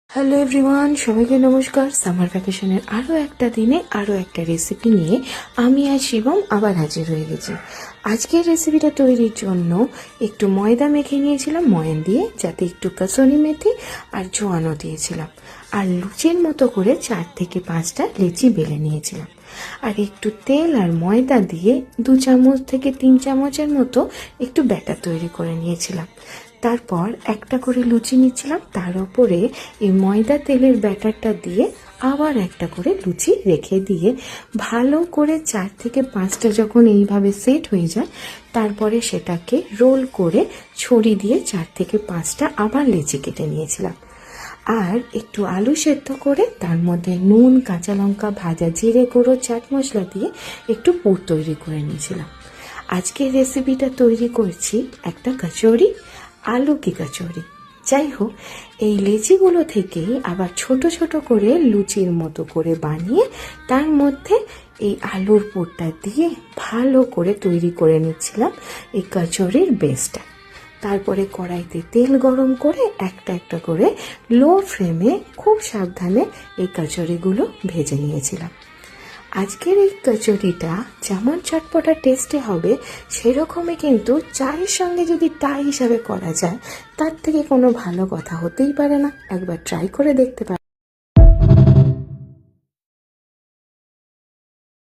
Hello everyone, সবাইকে নমস্কার। Summer ভ্যাকেশনের আরও একটা দিনে আরও একটা রেসিপি নিয়ে আমি আর শিবম আবার হাজির হয়ে গেছি। আজকের রেসিপিটা তৈরির জন্য একটু ময়দা মেখে নিয়েছিলাম ময়ান দিয়ে, যাতে একটু কাসুরি মেথি আর জোয়ানও দিয়েছিলাম, আর লুচির মতো করে 4 থেকে 5টা লেচি বেলে নিয়েছিলাম। আর একটু তেল আর ময়দা দিয়ে 2 চামচ থেকে 3 চামচের মতো একটু ব্যাটার তৈরি করে নিয়েছিলাম। তারপর একটা করে লুচি নিচ্ছিলাম, তার উপরে এই ময়দা তেলের ব্যাটারটা দিয়ে আবার একটা করে লুচি রেখে দিয়ে ভালো করে 4 থেকে 5টা যখন এইভাবে সেট হয়ে যায়, তারপরে সেটাকে রোল করে ছড়ি দিয়ে 4 থেকে 5টা আবার লেচি কেটে নিয়েছিলাম। আর একটু আলু সেদ্ধ করে তার মধ্যে নুন, কাঁচা লঙ্কা, ভাজা জিরে গুঁড়ো, চাট মশলা দিয়ে একটু পুর তৈরি করে নিয়েছিলাম। আজকের রেসিপিটা তৈরি করছি একটা কচুরি, আলু কি কচুরি। যাই হোক, এই লেচিগুলো থেকেই আবার ছোট ছোট করে লুচির মতো করে বানিয়ে তার মধ্যে এই আলুর পুরটা দিয়ে ভালো করে তৈরি করে নিচ্ছিলাম এই কচুরির বেসটা। তারপরে কড়াইতে তেল গরম করে একটা একটা করে লো ফ্লেমে খুব সাবধানে এই কচুরিগুলো ভেজে নিয়েছিলাম। আজকের এই কচুরিটা যেমন চটপটা টেস্টে হবে, সেরকমই কিন্তু চায়ের সঙ্গে যদি টা হিসাবে করা যায়, তার থেকে কোনো ভালো কথা হতেই পারে না। একবার ট্রাই করে দেখতে পারেন।